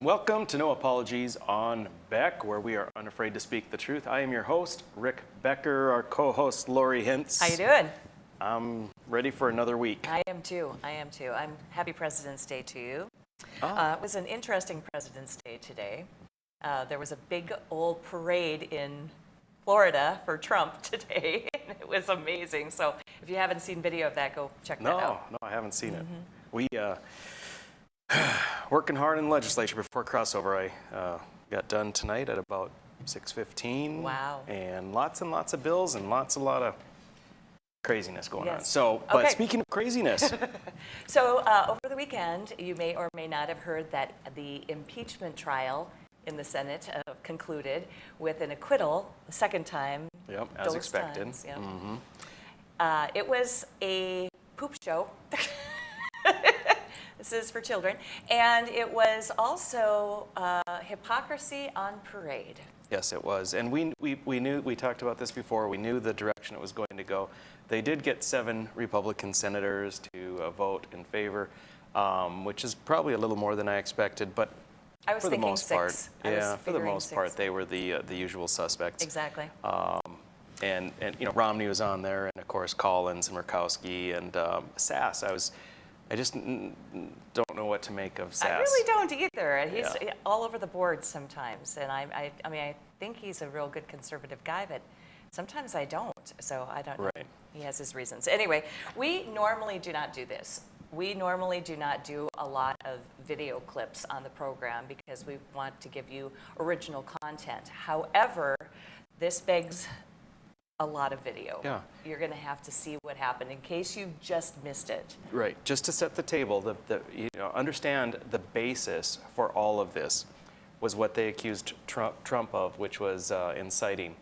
Welcome to No Apologies on Beck, where we are unafraid to speak the truth. I am your host, Rick Becker, our co-host, Lori Hintz. How you doing? I'm ready for another week. I am too. I'm happy President's Day to you. It was an interesting President's Day today. There was a big old parade in Florida for Trump today, and it was amazing. So if you haven't seen video of that, go check that out. No, I haven't seen it. We working hard in the legislature before crossover. I got done tonight at about 6:15. Wow. And lots of bills and a lot of craziness going on. Yes. So, but speaking of craziness. So over the weekend, you may or may not have heard that the impeachment trial in the Senate concluded with an acquittal the second time. Yep, as expected. Times, yep. It was a poop show. This is for children. And it was also hypocrisy on parade. Yes, it was. And we knew, we talked about this before, we knew the direction it was going to go. They did get 7 Republican senators to vote in favor, which is probably a little more than I expected, but I was for the thinking most 6. part, for the most part, they were the usual suspects. Exactly. And you know, Romney was on there, and of course Collins and Murkowski and Sass. I just don't know what to make of Sass. I really don't either. He's all over the board sometimes, and I mean, I think he's a real good conservative guy, but sometimes I don't. So I don't know. Right. He has his reasons. Anyway, we normally do not do this. We normally do not do a lot of video clips on the program because we want to give you original content. However, this begs a lot of video. Yeah. You're going to have to see what happened in case you just missed it. Right. Just to set the table, understand the basis for all of this was what they accused Trump of, which was inciting.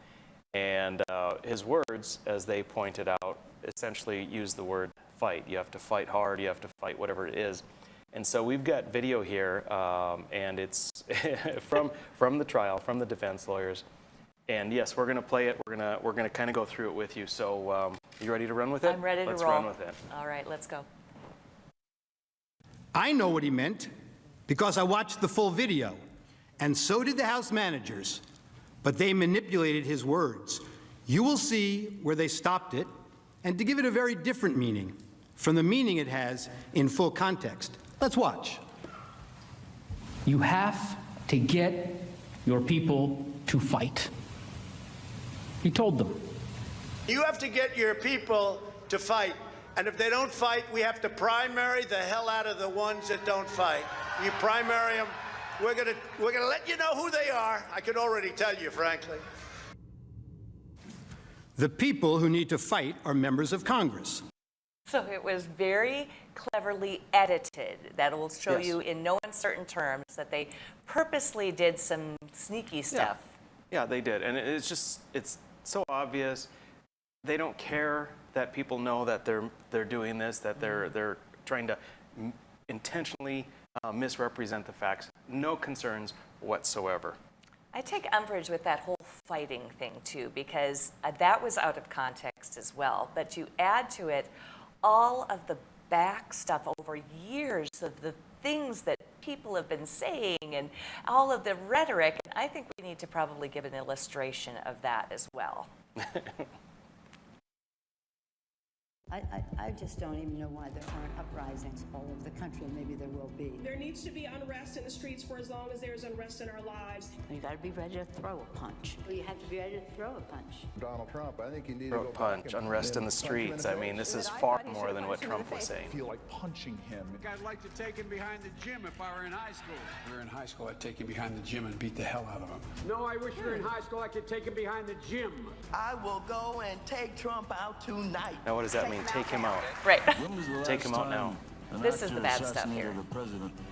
And his words, as they pointed out, essentially use the word fight. You have to fight hard. You have to fight whatever it is. And so we've got video here, and it's from the trial, from the defense lawyers. And yes, we're going to play it. We're going to kind of go through it with you. So you ready to run with it? I'm ready to roll. Let's run with it. All right, let's go. I know what he meant because I watched the full video, and so did the House managers, but they manipulated his words. You will see where they stopped it, and to give it a very different meaning from the meaning it has in full context. Let's watch. You have to get your people to fight. He told them. You have to get your people to fight. And if they don't fight, we have to primary the hell out of the ones that don't fight. You primary them, we're gonna let you know who they are. I can already tell you, frankly. The people who need to fight are members of Congress. So it was very cleverly edited. That will show you in no uncertain terms that they purposely did some sneaky stuff. Yeah, they did. And it's so obvious. They don't care that people know that they're doing this, that they're trying to intentionally misrepresent the facts. No concerns whatsoever. I take umbrage with that whole fighting thing too, because that was out of context as well. But you add to it all of the back stuff over years of the things that people have been saying and all of the rhetoric. And I think we need to probably give an illustration of that as well. I just don't even know why there aren't uprisings all over the country, and maybe there will be. There needs to be unrest in the streets for as long as there's unrest in our lives. You got to be ready to throw a punch. Well, you have to be ready to throw a punch. Donald Trump, I think he needed Throw to a go punch, back and unrest in the streets. I mean, this is far more than what Trump was saying. I feel like punching him. I'd like to take him behind the gym if I were in high school. If we were in high school, I'd take him behind the gym and beat the hell out of him. No, I wish we were in high school. I could take him behind the gym. I will go and take Trump out tonight. Now, what does that mean? Take him out. Right. Take him out now. This is the bad stuff here.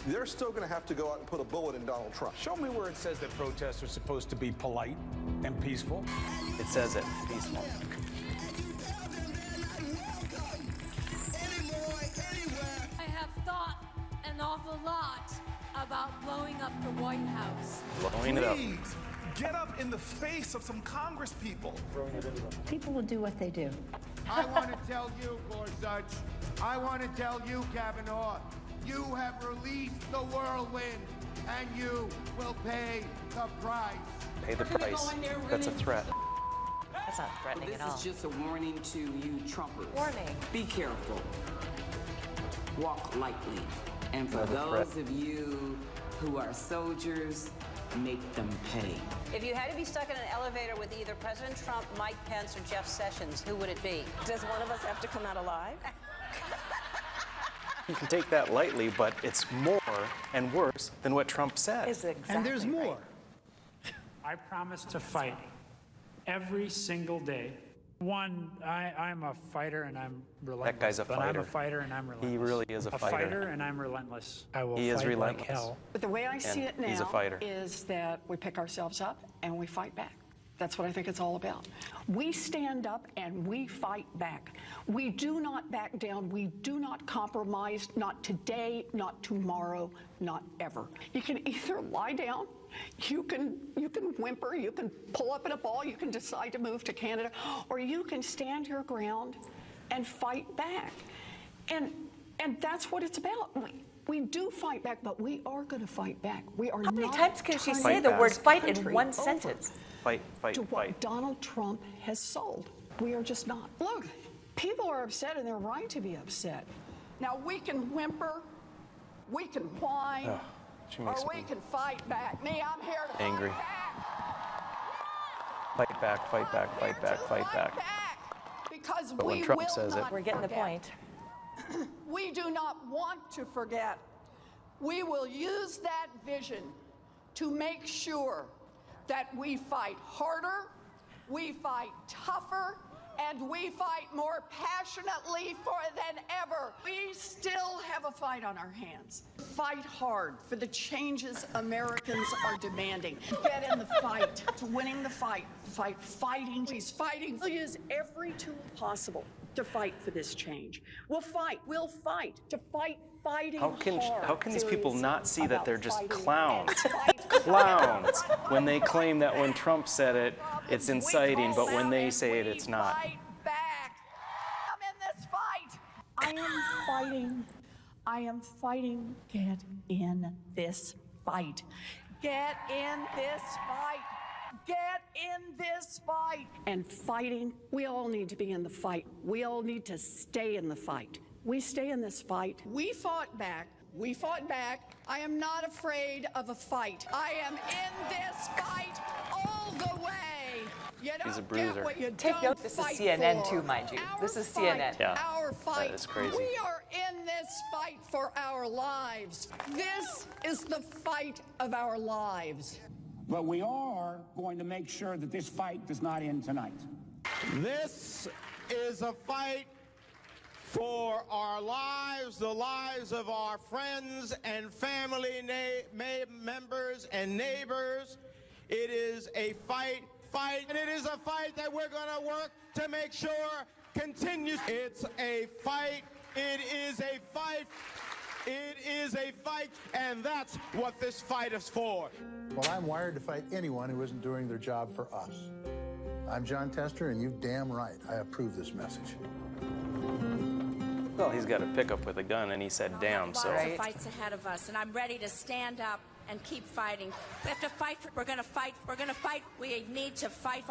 They're still going to have to go out and put a bullet in Donald Trump. Show me where it says that protests are supposed to be polite and peaceful. It says it. Peaceful. I have thought an awful lot about blowing up the White House. Blowing it up. Get up in the face of some Congress people. People will do what they do. I want to tell you, Gorsuch, I want to tell you, Kavanaugh, you have released the whirlwind. and you will pay the price. Pay the price. That's a threat. That's not threatening at all. This is just a warning to you Trumpers. Warning. Be careful. Walk lightly. And for Another those threat. of you who are soldiers, make them pay. If you had to be stuck in an elevator with either President Trump, Mike Pence, or Jeff Sessions, who would it be? Does one of us have to come out alive? You can take that lightly, but it's more and worse than what Trump said. And there's more. I promise to fight every single day. One, I'm a fighter and I'm relentless. That guy's a But I'm fighter. a fighter and I'm relentless. He really is a fighter. A fighter and I'm relentless. I will He is fight relentless. like hell. But the way I see it he's a now fighter. is that we pick ourselves up and we fight back. That's what I think it's all about. We stand up and we fight back. We do not back down. We do not compromise, not today, not tomorrow, not ever. You can either lie down, you can whimper, you can pull up in a ball, you can decide to move to Canada, or you can stand your ground and fight back. And that's what it's about. We do fight back, but we are going to fight back. We are How many not times can she turning say the this word fight in country one over sentence? Fight, fight, to what fight. Donald Trump has sold. We are just not. Look, people are upset and they're right to be upset. Now we can whimper, we can whine, She or makes we me can fight back. Me, I'm here to angry. fight back. Fight back, fight back, fight back, fight back. Because But we when Trump will says it, not We're getting the forget. point. We do not want to forget. We will use that vision to make sure that we fight harder, we fight tougher, and we fight more passionately than ever. We still have a fight on our hands. Fight hard for the changes Americans are demanding. Get in the fight, to winning the fight. Fighting. He's fighting. We'll use every tool possible to fight for this change. We'll fight to fight fighting How can hard. these people not see that they're just About clowns? fighting and Clowns when they claim that when Trump said it, it's inciting, but when they and say it, we it's not. Fight back. I'm in this fight. I am fighting. Get in this fight. Get in this fight. Get in this fight. And fighting, we all need to be in the fight. We all need to stay in the fight. We stay in this fight. We fought back. We fought back. I am not afraid of a fight. I am in this fight all the way. You don't He's a bruiser. Get what you Take don't note, this is fight CNN for. too, mind you. Our This is fight, CNN. Yeah, Our fight. that is crazy. We are in this fight for our lives. This is the fight of our lives. But we are going to make sure that this fight does not end tonight. This is a fight for our lives, the lives of our friends and family members and neighbors. It is a fight, and it is a fight that we're going to work to make sure continues. It's a fight. It is a fight. It is a fight, and that's what this fight is for. Well, I'm wired to fight anyone who isn't doing their job for us. I'm John Tester, and you damn right, I approve this message. Well, he's got a pickup with a gun, and he said damn, so. Lots of fights ahead of us, and I'm ready to stand up and keep fighting. We have to fight. We're going to fight. We're going to fight. We need to fight,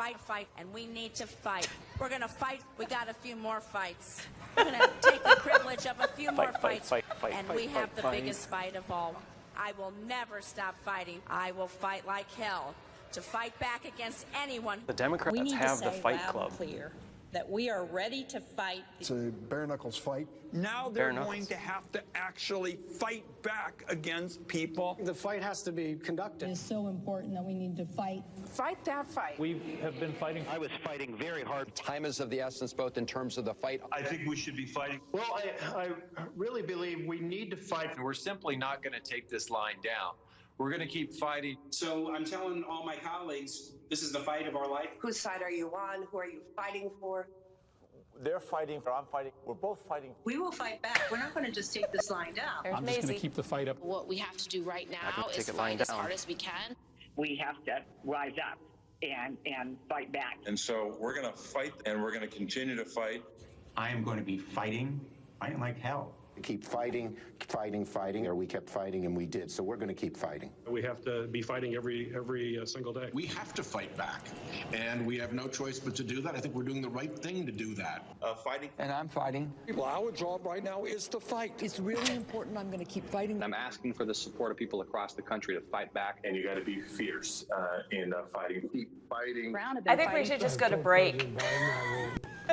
and we need to fight. We're going to fight. We got a few more fights. We're going to take the privilege of a few more fights, and we have the biggest fight of all. I will never stop fighting. I will fight like hell to fight back against anyone. The Democrats have the Fight Club. Clear that we are ready to fight. It's a bare knuckles fight. Now they're going to have to actually fight back against people. The fight has to be conducted. It's so important that we need to fight. Fight that fight. We have been fighting. I was fighting very hard. Time is of the essence, both in terms of the fight. I think we should be fighting. Well, I really believe we need to fight. We're simply not going to take this line down. We're going to keep fighting. So I'm telling all my colleagues, this is the fight of our life. Whose side are you on? Who are you fighting for? They're fighting, I'm fighting. We're both fighting. We will fight back. We're not going to just take this line down. There's I'm just going Maisie. to keep the fight up. What we have to do right I now can is take it lying fight as down. hard as we can. We have to rise up and fight back. And so we're going to fight, and we're going to continue to fight. I am going to be fighting like hell. Keep fighting, or we kept fighting, and we did. So we're going to keep fighting. We have to be fighting every single day. We have to fight back, and we have no choice but to do that. I think we're doing the right thing to do that. Fighting. And I'm fighting. Well, our job right now is to fight. It's really important. I'm going to keep fighting. I'm asking for the support of people across the country to fight back. And you got to be fierce in fighting. Keep fighting. I think we should just go to break.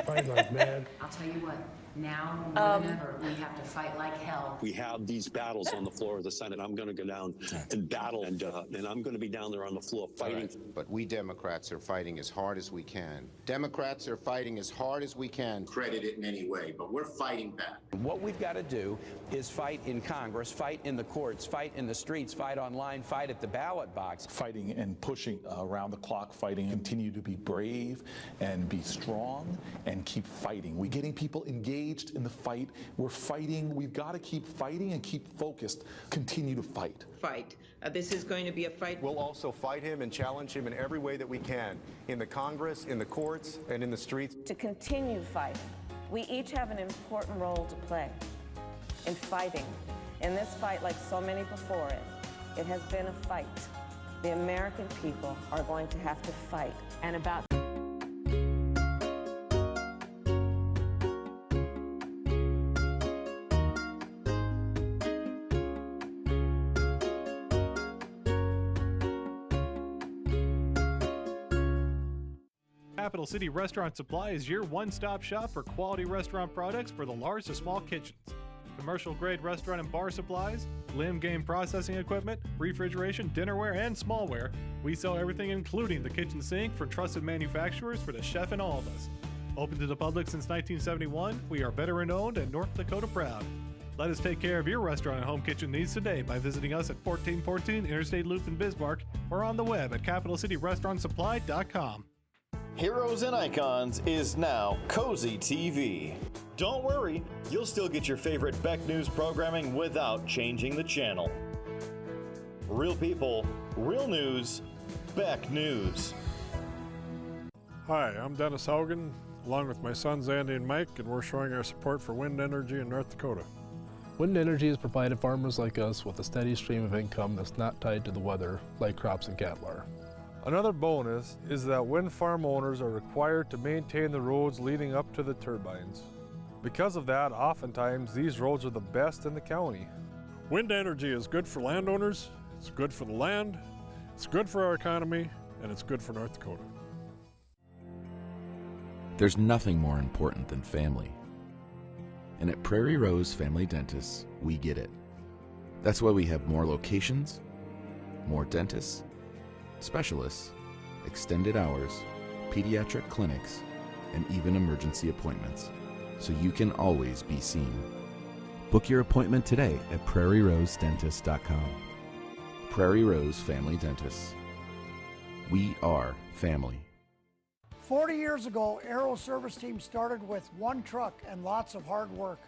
Fight like mad. I'll tell you what, now more than ever, we have to fight like hell. We have these battles on the floor of the Senate. I'm going to go down and battle, and I'm going to be down there on the floor fighting. Right. But we Democrats are fighting as hard as we can. Democrats are fighting as hard as we can. Credit it in any way, but we're fighting back. What we've got to do is fight in Congress, fight in the courts, fight in the streets, fight online, fight at the ballot box. Fighting and pushing around the clock, fighting, continue to be brave and be strong and keep fighting. We're getting people engaged in the fight. We're fighting. We've got to keep fighting and keep focused. Continue to fight. Fight. This is going to be a fight. We'll also fight him and challenge him in every way that we can, in the Congress, in the courts, and in the streets. To continue fighting, we each have an important role to play in fighting. In this fight, like so many before it, it has been a fight. The American people are going to have to fight. And about Capital City Restaurant Supply is your one-stop shop for quality restaurant products for the large to small kitchens. Commercial-grade restaurant and bar supplies, limb game processing equipment, refrigeration, dinnerware, and smallware. We sell everything including the kitchen sink from trusted manufacturers for the chef and all of us. Open to the public since 1971, we are veteran-owned and North Dakota proud. Let us take care of your restaurant and home kitchen needs today by visiting us at 1414 Interstate Loop in Bismarck or on the web at capitalcityrestaurantsupply.com. Heroes and Icons is now Cozy TV. Don't worry, you'll still get your favorite Beck News programming without changing the channel. Real people, real news, Beck News. Hi, I'm Dennis Haugen, along with my sons Andy and Mike, and we're showing our support for wind energy in North Dakota. Wind energy has provided farmers like us with a steady stream of income that's not tied to the weather like crops and cattle are. Another bonus is that wind farm owners are required to maintain the roads leading up to the turbines. Because of that, oftentimes these roads are the best in the county. Wind energy is good for landowners, it's good for the land, it's good for our economy, and it's good for North Dakota. There's nothing more important than family. And at Prairie Rose Family Dentists, we get it. That's why we have more locations, more dentists, specialists, extended hours, pediatric clinics, and even emergency appointments, so you can always be seen. Book your appointment today at prairierosedentist.com. Prairie Rose Family Dentists. We are family. 40 years ago, Aero Service Team started with one truck and lots of hard work.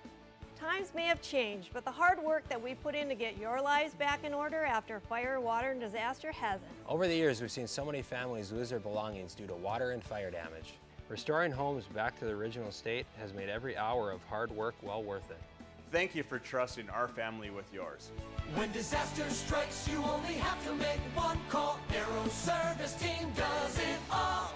Times may have changed, but the hard work that we put in to get your lives back in order after fire, water, and disaster hasn't. Over the years, we've seen so many families lose their belongings due to water and fire damage. Restoring homes back to the original state has made every hour of hard work well worth it. Thank you for trusting our family with yours. When disaster strikes, you only have to make one call. Aero Service Team does it all.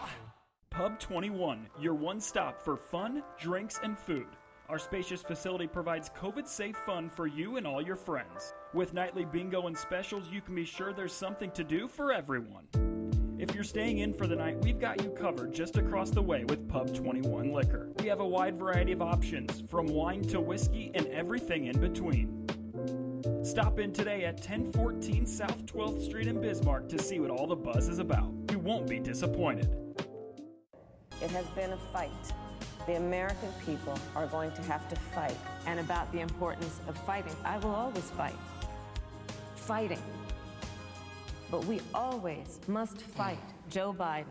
Pub 21, your one stop for fun, drinks, and food. Our spacious facility provides COVID-safe fun for you and all your friends. With nightly bingo and specials, you can be sure there's something to do for everyone. If you're staying in for the night, we've got you covered just across the way with Pub 21 Liquor. We have a wide variety of options, from wine to whiskey and everything in between. Stop in today at 1014 South 12th Street in Bismarck to see what all the buzz is about. You won't be disappointed. It has been a fight. The American people are going to have to fight. And about the importance of fighting, I will always fight. Fighting. But we always must fight. Joe Biden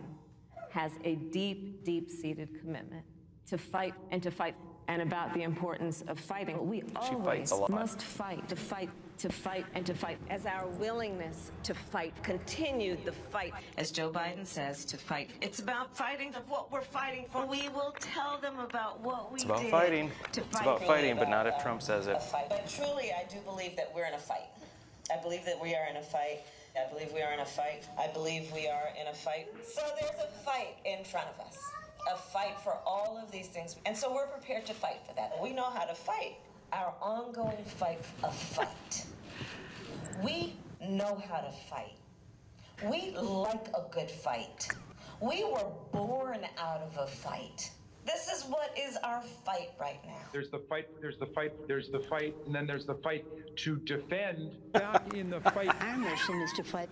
has a deep, deep-seated commitment to fight and to fight and about the importance of fighting. We always must fight, to fight, to fight, and to fight. As our willingness to fight continued the fight, as Joe Biden says, to fight. It's about fighting for what we're fighting for. We will tell them about what we did. It's about fighting. It's about fighting, but not if Trump says it. But truly, I do believe that we're in a fight. I believe that we are in a fight. I believe we are in a fight. I believe we are in a fight. So there's a fight in front of us. A fight for all of these things. And so we're prepared to fight for that. We know how to fight. Our ongoing fight of fight. We know how to fight. We like a good fight. We were born out of a fight. This is what is our fight right now. There's the fight, there's the fight, there's the fight, and then there's the fight to defend. Back in the fight. Our mission is to fight.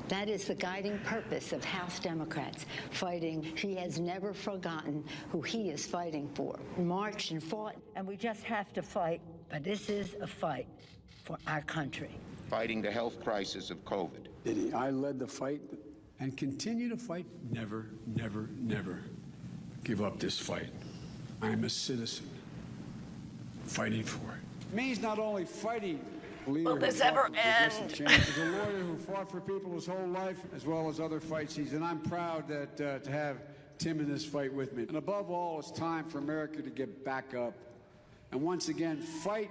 That is the guiding purpose of House Democrats, fighting. He has never forgotten who he is fighting for. Marched and fought. And we just have to fight. But this is a fight for our country. Fighting the health crisis of COVID. I led the fight and continue to fight. Never, never, never give up this fight. I'm a citizen fighting for it. It means not only fighting. Will this ever end? He's a lawyer who fought for people his whole life, as well as other fights. And I'm proud that to have Tim in this fight with me. And above all, it's time for America to get back up. And once again, fight.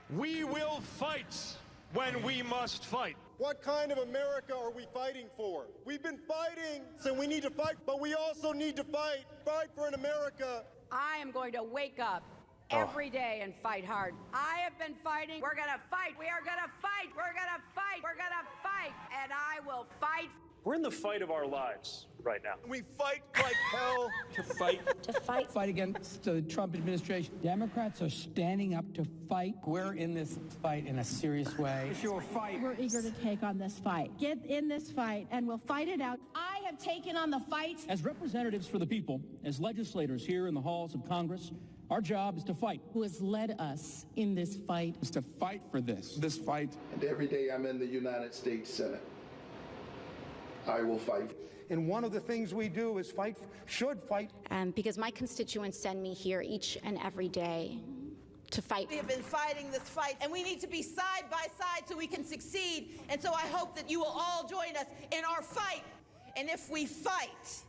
We will fight when we must fight. What kind of America are we fighting for? We've been fighting, so we need to fight, but we also need to fight. Fight for an America. I am going to wake up every day and fight hard. I have been fighting. We're going to fight. We are going to fight. We're going to fight. We're going to fight. And I will fight. We're in the fight of our lives right now. We fight like hell to fight. To fight. Fight against the Trump administration. Democrats are standing up to fight. We're in this fight in a serious way. It's your fight. We're eager to take on this fight. Get in this fight, and we'll fight it out. I have taken on the fight. As representatives for the people, as legislators here in the halls of Congress, our job is to fight. Who has led us in this fight? Is to fight for this fight. And every day I'm in the United States Senate, I will fight. And one of the things we do is fight, should fight. Because my constituents send me here each and every day to fight. We have been fighting this fight, and we need to be side by side so we can succeed. And so I hope that you will all join us in our fight. And if we fight,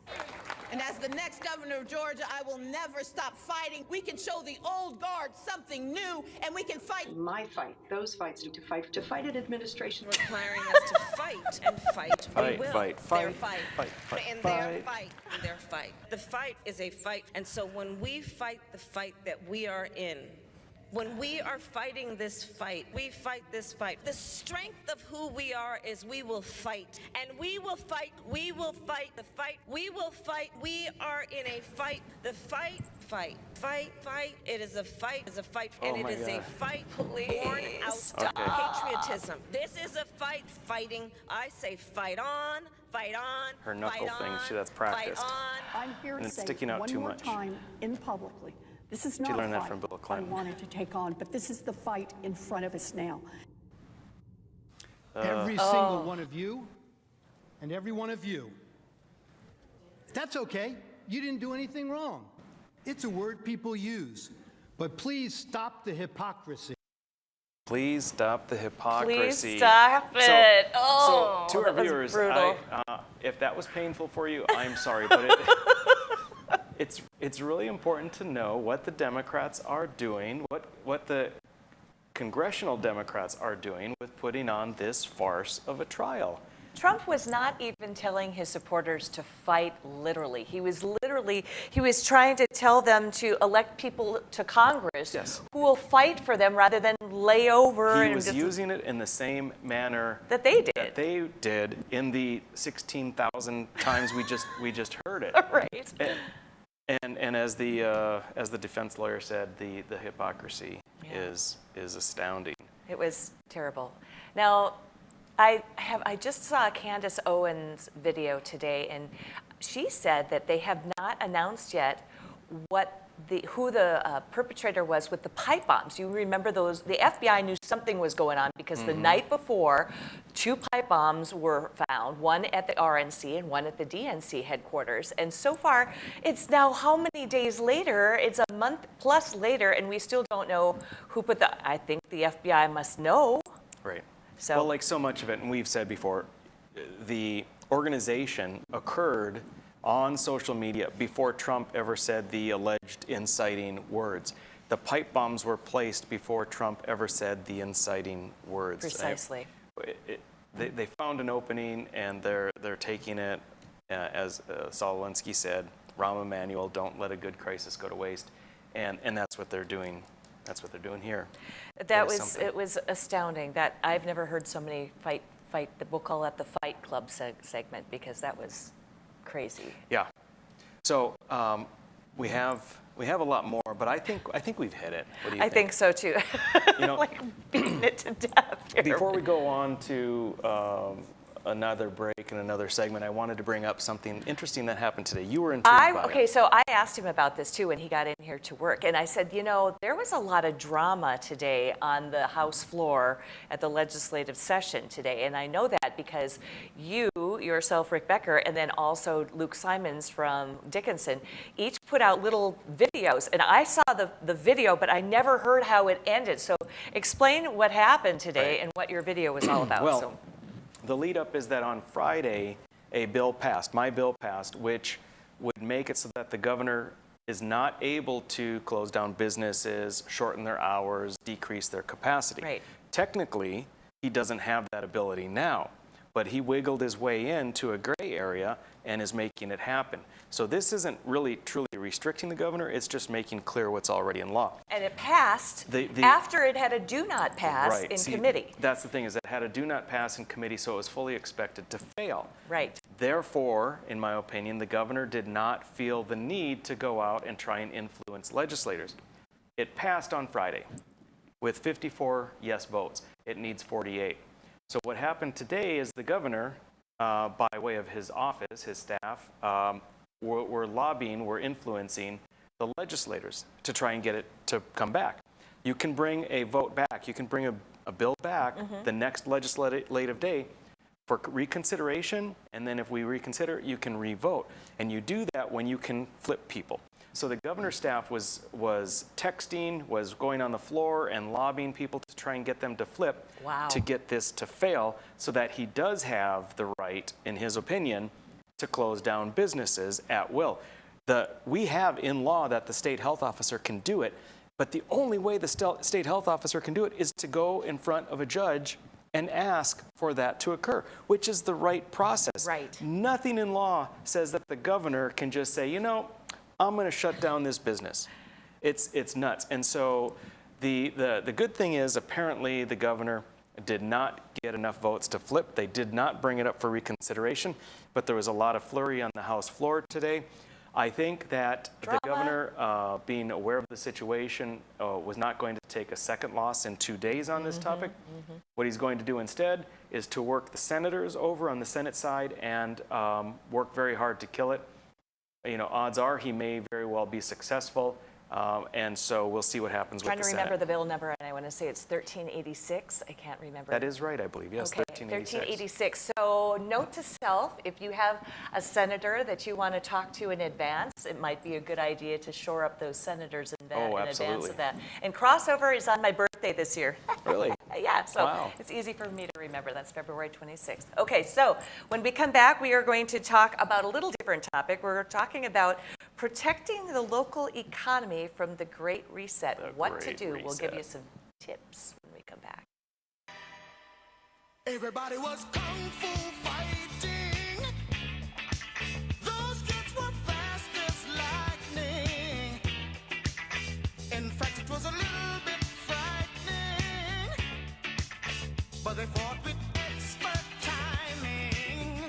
and as the next governor of Georgia, I will never stop fighting. We can show the old guard something new, and we can fight. My fight, those fights to fight an administration Requiring us to fight and fight. Fight, we will. fight, Their fight, fight. fight, fight, And fight. their fight. And their fight. The fight is a fight. And so when we fight the fight that we are in, when we are fighting this fight, we fight this fight. The strength of who we are is we will fight. And we will fight. We will fight the fight. We will fight. We are in a fight. The fight, fight, fight, fight. It is a fight. It's a fight. And it is a fight born out of patriotism. This is a fight fighting. I say fight on, fight on, Her knuckle fight thing, on, that's practiced. Fight on. I'm here And to it's say sticking out one too more much. time in publicly. This is She not learned a that fight from Bill I Clinton. wanted to take on, but this is the fight in front of us now. Every single one of you and every one of you. That's okay. You didn't do anything wrong. It's a word people use. But please stop the hypocrisy. Please stop the hypocrisy. Please stop it. So to our that was viewers, brutal. if that was painful for you, I'm sorry, but it's really important to know what the Democrats are doing, what the congressional Democrats are doing with putting on this farce of a trial. Trump was not even telling his supporters to fight literally. He was trying to tell them to elect people to Congress who will fight for them rather than lay over. He was using it in the same manner that they did in the 16,000 times we just heard it. Right. And as the defense lawyer said, the hypocrisy is astounding. It was terrible. Now, I just saw Candace Owens' video today, and she said that they have not announced yet what who the perpetrator was with the pipe bombs. You remember those? The FBI knew something was going on because the night before, 2 pipe bombs were found, one at the RNC and one at the DNC headquarters. And so far, it's now how many days later? It's a month plus later, and we still don't know who put the. I think the FBI must know. Right. So, well, like so much of it, and we've said before, the organization occurred on social media before Trump ever said the alleged inciting words. The pipe bombs were placed before Trump ever said the inciting words. Precisely. They found an opening, and they're taking it, as Saul Alinsky said, Rahm Emanuel, don't let a good crisis go to waste, and that's what they're doing. That's what they're doing here. It was astounding that I've never heard so many fight. We'll call that the Fight Club segment, because that was crazy. Yeah. So we have a lot more, but I think we've hit it. What do you think? I think so too. You know, like beating it to death here. Before we go on to another break and another segment, I wanted to bring up something interesting that happened today. You were intrigued by it. Okay, so I asked him about this too when he got in here to work, and I said, you know, there was a lot of drama today on the House floor at the legislative session today, and I know that because you yourself, Rick Becker, and then also Luke Simons from Dickinson, each put out little videos, and I saw the video, but I never heard how it ended. So explain what happened today and what your video was all about. Well, the lead up is that on Friday, a bill passed, my bill passed, which would make it so that the governor is not able to close down businesses, shorten their hours, decrease their capacity. Right. Technically, he doesn't have that ability now, but he wiggled his way into a gray area and is making it happen. So this isn't really truly restricting the governor, it's just making clear what's already in law. And it passed after it had a do not pass in committee. That's the thing, is it had a do not pass in committee, so it was fully expected to fail. Right. Therefore, in my opinion, the governor did not feel the need to go out and try and influence legislators. It passed on Friday with 54 yes votes. It needs 48. So what happened today is the governor, by way of his office, his staff, were lobbying, were influencing the legislators to try and get it to come back. You can bring a vote back. You can bring a bill back the next legislative day for reconsideration, and then if we reconsider, you can re-vote. And you do that when you can flip people. So the governor's staff was texting, was going on the floor and lobbying people to try and get them to flip to get this to fail, so that he does have the right, in his opinion, to close down businesses at will. We have in law that the state health officer can do it, but the only way the state health officer can do it is to go in front of a judge and ask for that to occur, which is the right process. Right. Nothing in law says that the governor can just say, you know, I'm going to shut down this business. It's nuts. And so the good thing is, apparently the governor did not get enough votes to flip. They did not bring it up for reconsideration, but there was a lot of flurry on the House floor today. I think that the governor, being aware of the situation, was not going to take a second loss in 2 days on this topic. What he's going to do instead is to work the senators over on the Senate side and work very hard to kill it. You know, odds are he may very well be successful, and so we'll see what happens with the Senate. I'm trying to remember the bill number, and I want to say it's 1386. I can't remember. That is right, I believe. Yes, okay, 1386. So note to self, if you have a senator that you want to talk to in advance, it might be a good idea to shore up those senators in advance of that. And crossover is on my birthday this year. Really? Yeah, so it's easy for me to remember. That's February 26th. Okay, so when we come back, we are going to talk about a little different topic. We're talking about protecting the local economy from the Great Reset. What to do. We'll give you some tips when we come back. Everybody was kung fu fighting. Those kids were fast as lightning. In fact, it was a little bit frightening, but they fought with expert timing.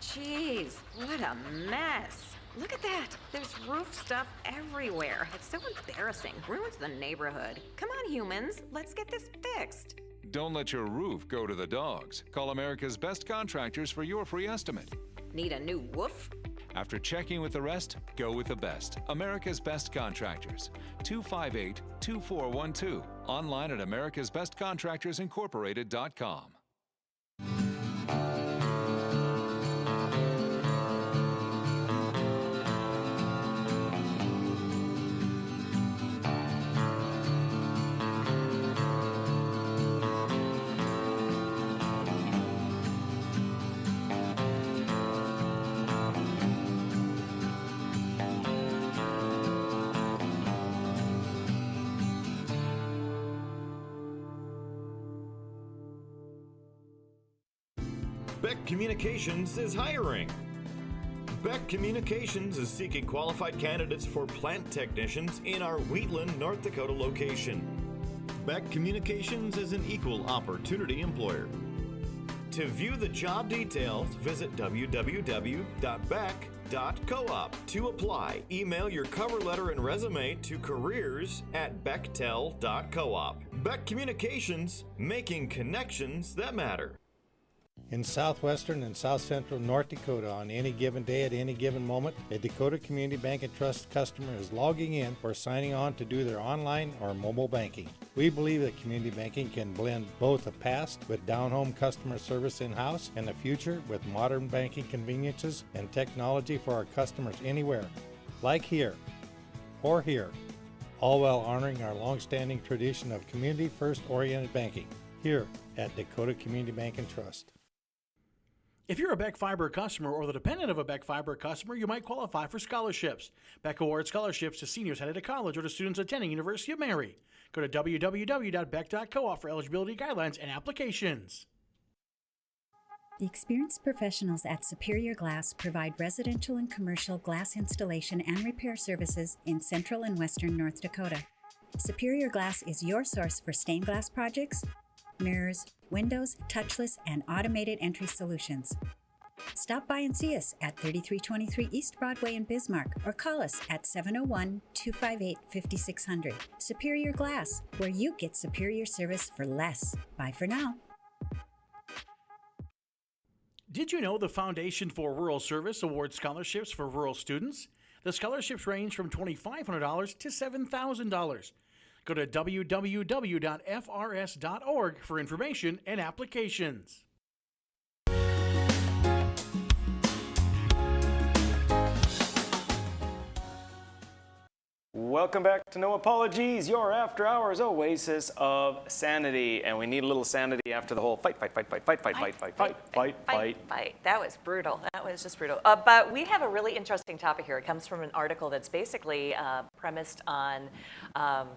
Jeez, what a mess. Look at that. There's roof stuff everywhere. It's so embarrassing. Ruins the neighborhood. Come on, humans. Let's get this fixed. Don't let your roof go to the dogs. Call America's Best Contractors for your free estimate. Need a new woof? After checking with the rest, go with the best. America's Best Contractors. 258-2412. Online at americasbestcontractorsincorporated.com. Beck Communications is hiring. Beck Communications is seeking qualified candidates for plant technicians in our Wheatland, North Dakota location. Beck Communications is an equal opportunity employer. To view the job details, visit www.beck.coop. To apply, email your cover letter and resume to careers@bechtel.coop. Beck Communications, making connections that matter. In southwestern and south central North Dakota, on any given day at any given moment, a Dakota Community Bank and Trust customer is logging in or signing on to do their online or mobile banking. We believe that community banking can blend both the past with down-home customer service in-house and the future with modern banking conveniences and technology for our customers anywhere, like here or here, all while honoring our long-standing tradition of community-first oriented banking here at Dakota Community Bank and Trust. If you're a Beck Fiber customer or the dependent of a Beck Fiber customer, you might qualify for scholarships. Beck awards scholarships to seniors headed to college or to students attending University of Mary. Go to www.beck.coop for eligibility guidelines and applications. The experienced professionals at Superior Glass provide residential and commercial glass installation and repair services in central and western North Dakota. Superior Glass is your source for stained glass projects, mirrors, windows, touchless, and automated entry solutions. Stop by and see us at 3323 East Broadway in Bismarck or call us at 701-258-5600. Superior Glass, where you get superior service for less. Bye for now. Did you know the Foundation for Rural Service awards scholarships for rural students? The scholarships range from $2,500 to $7,000. Go to www.frs.org for information and applications. Welcome back to No Apologies, your after hours oasis of sanity. And we need a little sanity after the whole fight. That was brutal. That was just brutal. But we have a really interesting topic here. It comes from an article that's basically premised on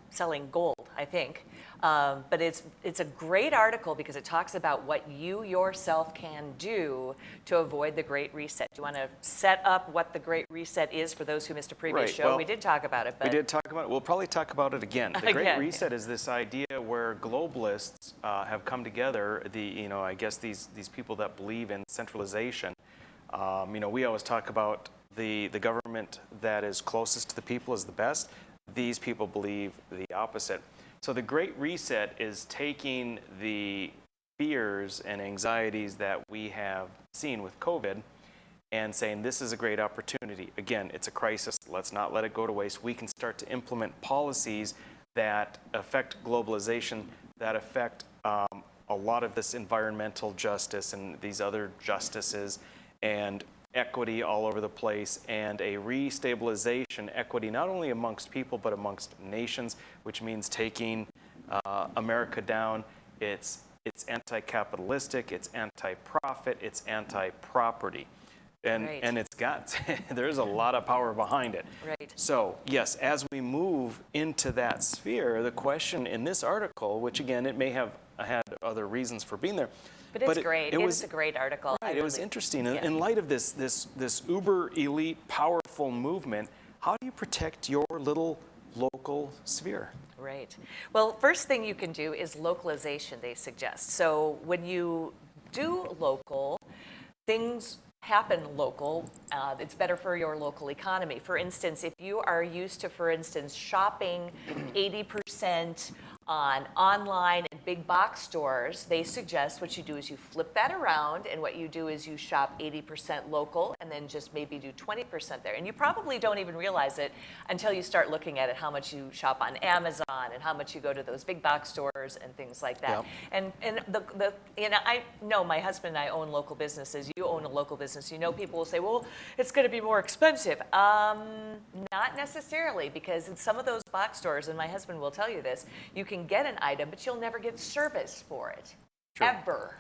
selling gold, I think. But it's a great article because it talks about what you yourself can do to avoid the Great Reset. Do you want to set up what the Great Reset is for those who missed a previous show? Well, we did talk about it. But we did talk about it. We'll probably talk about it again. The Great Reset is this idea where globalists have come together. I guess these people that believe in centralization. We always talk about the government that is closest to the people is the best. These people believe the opposite. So the Great Reset is taking the fears and anxieties that we have seen with COVID and saying this is a great opportunity. Again, it's a crisis. Let's not let it go to waste. We can start to implement policies that affect globalization, that affect a lot of this environmental justice and these other justices and equity all over the place, and a restabilization equity not only amongst people but amongst nations, which means taking America down. It's anti-capitalistic, it's anti-profit, it's anti-property. And it's got, there's a lot of power behind it. Right. So, yes, as we move into that sphere, the question in this article, which again, it may have had other reasons for being there, But it's great. It was a great article. Right, it was interesting. In light of this uber elite, powerful movement, how do you protect your little local sphere? Right. Well, first thing you can do is localization, they suggest. So when you do local, things happen local. It's better for your local economy. For instance, if you are used to, for instance, shopping 80% on online and big box stores, they suggest what you do is you flip that around, and what you do is you shop 80% local and then just maybe do 20% there. And you probably don't even realize it until you start looking at it, how much you shop on Amazon and how much you go to those big box stores and things like that. Yep. And I know my husband and I own local businesses. You own a local business. You know, people will say, well, it's going to be more expensive. Not necessarily, because in some of those box stores, and my husband will tell you this, you can get an item, but you'll never get service for it, ever.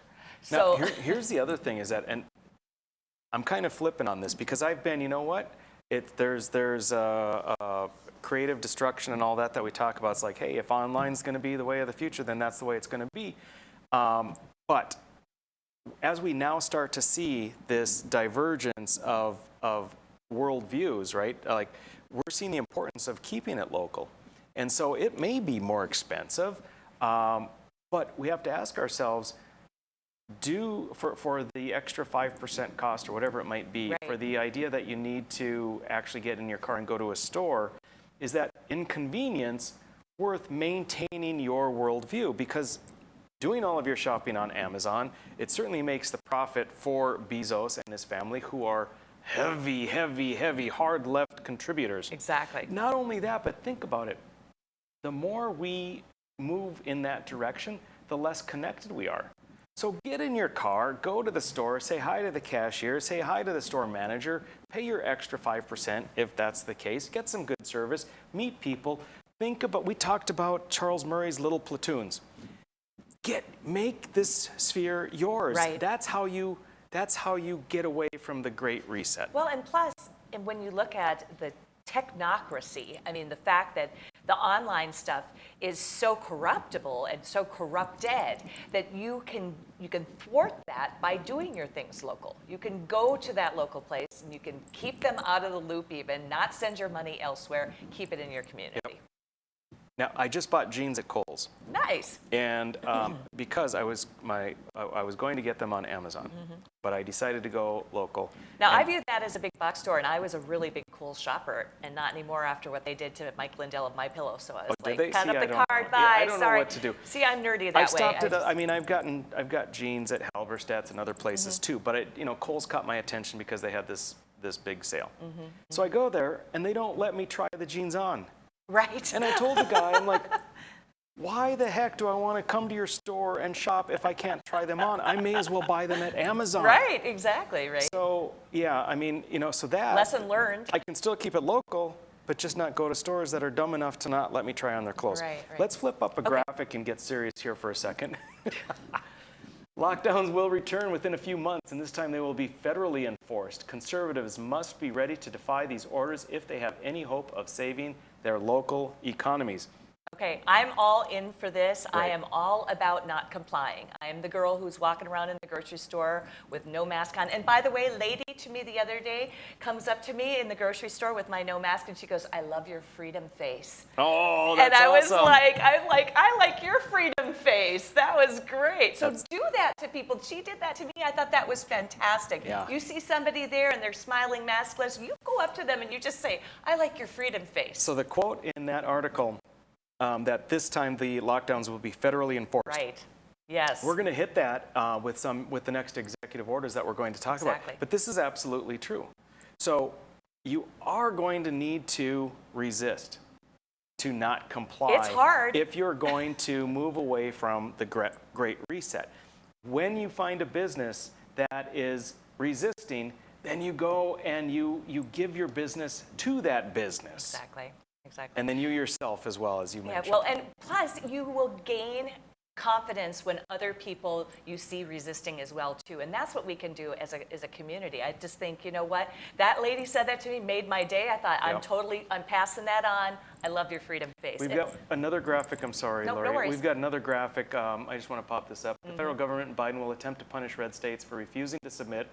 Now, So here's the other thing is that, and I'm kind of flipping on this because I've been, you know what? There's creative destruction and all that we talk about. It's like, hey, if online's going to be the way of the future, then that's the way it's going to be. But as we now start to see this divergence of worldviews, right? Like, we're seeing the importance of keeping it local. And so it may be more expensive, but we have to ask ourselves, for the extra 5% cost or whatever it might be, for the idea that you need to actually get in your car and go to a store, is that inconvenience worth maintaining your worldview? Because doing all of your shopping on Amazon, it certainly makes the profit for Bezos and his family, who are heavy, hard left contributors. Exactly. Not only that, but think about it. The more we move in that direction, the less connected we are. So get in your car, go to the store, say hi to the cashier, say hi to the store manager, pay your extra 5% if that's the case, get some good service, meet people. We talked about Charles Murray's little platoons. Make this sphere yours. Right. That's how you get away from the Great Reset. Well, and plus, and when you look at the technocracy, I mean, the fact that the online stuff is so corruptible and so corrupted that you can thwart that by doing your things local. You can go to that local place and you can keep them out of the loop, even not send your money elsewhere, keep it in your community. Yep. Now, I just bought jeans at Kohl's. Nice. And because I was going to get them on Amazon, but I decided to go local. Now, I viewed that as a big box store, and I was a really big Kohl's shopper, and not anymore after what they did to Mike Lindell of MyPillow. So I was cut up the card, bye. I don't sorry. know what to do. See, I'm nerdy that way. I've got jeans at Halberstadt's and other places too, but Kohl's caught my attention because they had this big sale. So I go there, and they don't let me try the jeans on. Right. And I told the guy, I'm like, why the heck do I want to come to your store and shop if I can't try them on? I may as well buy them at Amazon. Right, exactly, right. So, yeah, I mean, so that... Lesson learned. I can still keep it local, but just not go to stores that are dumb enough to not let me try on their clothes. Right. Let's flip up a graphic and get serious here for a second. Lockdowns will return within a few months, and this time they will be federally enforced. Conservatives must be ready to defy these orders if they have any hope of saving their local economies. Okay, I'm all in for this. Right. I am all about not complying. I am the girl who's walking around in the grocery store with no mask on. And by the way, lady to me the other day comes up to me in the grocery store with my no mask, and she goes, "I love your freedom face." Oh, that's awesome. And I was awesome. like, I like your freedom face. That was great. So do that to people. She did that to me. I thought that was fantastic. Yeah. You see somebody there and they're smiling maskless, you go up to them and you just say, "I like your freedom face." So the quote in that article, that this time the lockdowns will be federally enforced. Right. Yes. We're going to hit that with the next executive orders that we're going to talk about. But this is absolutely true. So you are going to need to resist, to not comply. It's hard. If you're going to move away from the Great Reset. When you find a business that is resisting, then you go and you give your business to that business. Exactly. And then you yourself as well, as you mentioned. Yeah, well, and plus you will gain confidence when other people you see resisting as well too, and that's what we can do as a community. I just think, you know what, that lady said that to me, made my day. I thought, I'm passing that on. I love your freedom face. We've got another graphic. I'm sorry, Lori. No worries. We've got another graphic. I just want to pop this up. The federal government and Biden will attempt to punish red states for refusing to submit,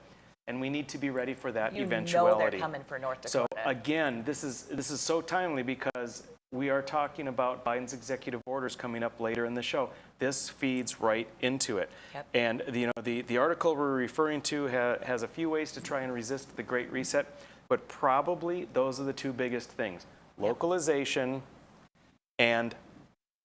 and we need to be ready for that eventuality. You know they're coming for North Dakota. So again, this is so timely because we are talking about Biden's executive orders coming up later in the show. This feeds right into it. Yep. And the article we're referring to has a few ways to try and resist the Great Reset, but probably those are the two biggest things: localization and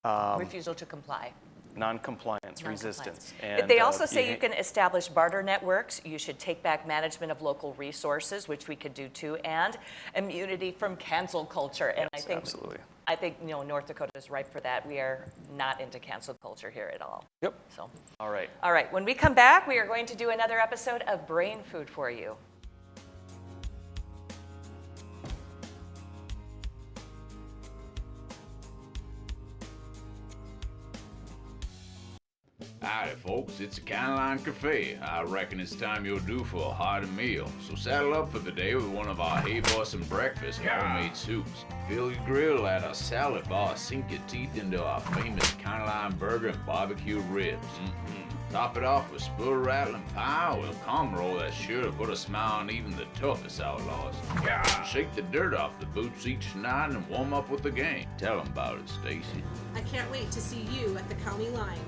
refusal to comply. Non-compliance, resistance. But they also say you can establish barter networks. You should take back management of local resources, which we could do too, and immunity from cancel culture. And Yes, I think absolutely. I think North Dakota is ripe for that. We are not into cancel culture here at all. Yep. So. All right. All right. When we come back, we are going to do another episode of Brain Food for you. Howdy, folks. It's the Caroline Cafe. I reckon it's time you're due for a hearty meal. So saddle up for the day with one of our Hey Boston breakfast homemade soups. Fill your grill at a salad bar. Sink your teeth into our famous Caroline burger and barbecue ribs. Top it off with spoon rattling pie with a calm roll that's sure to put a smile on even the toughest outlaws. Shake the dirt off the boots each night and warm up with the game. Tell them about it, Stacy. I can't wait to see you at the county line.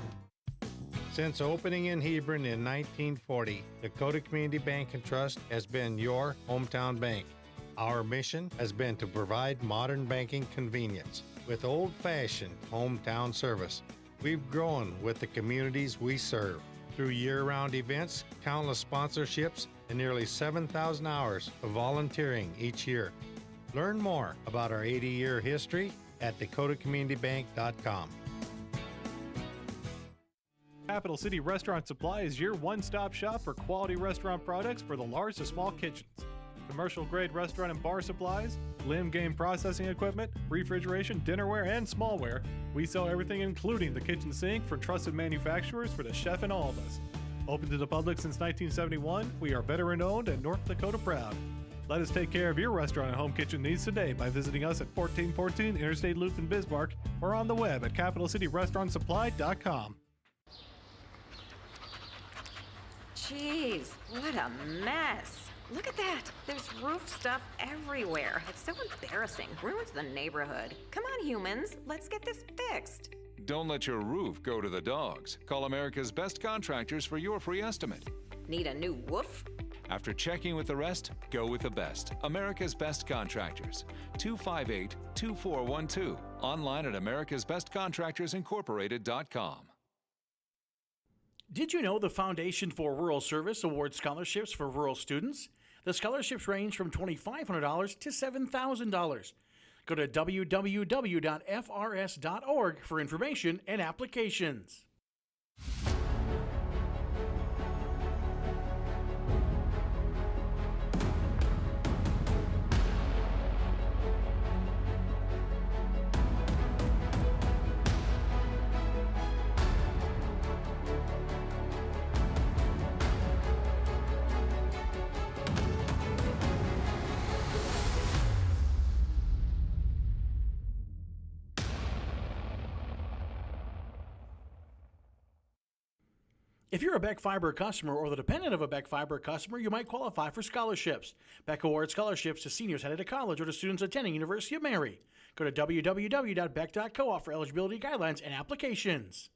Since opening in Hebron in 1940, Dakota Community Bank and Trust has been your hometown bank. Our mission has been to provide modern banking convenience with old-fashioned hometown service. We've grown with the communities we serve through year-round events, countless sponsorships, and nearly 7,000 hours of volunteering each year. Learn more about our 80-year history at dakotacommunitybank.com. Capital City Restaurant Supply is your one-stop shop for quality restaurant products for the large to small kitchens. Commercial-grade restaurant and bar supplies, limb game processing equipment, refrigeration, dinnerware, and smallware. We sell everything including the kitchen sink for trusted manufacturers for the chef and all of us. Open to the public since 1971, we are veteran-owned and North Dakota proud. Let us take care of your restaurant and home kitchen needs today by visiting us at 1414 Interstate Loop in Bismarck or on the web at capitalcityrestaurantsupply.com. Jeez, what a mess. Look at that. There's roof stuff everywhere. It's so embarrassing. Ruins the neighborhood. Come on, humans. Let's get this fixed. Don't let your roof go to the dogs. Call America's Best Contractors for your free estimate. Need a new woof? After checking with the rest, go with the best. America's Best Contractors. 258-2412. Online at americasbestcontractorsincorporated.com. Did you know the Foundation for Rural Service awards scholarships for rural students? The scholarships range from $2,500 to $7,000. Go to www.frs.org for information and applications. If you're a Beck Fiber customer or the dependent of a Beck Fiber customer, you might qualify for scholarships. Beck awards scholarships to seniors headed to college or to students attending University of Mary. Go to www.beck.coop for eligibility guidelines and applications.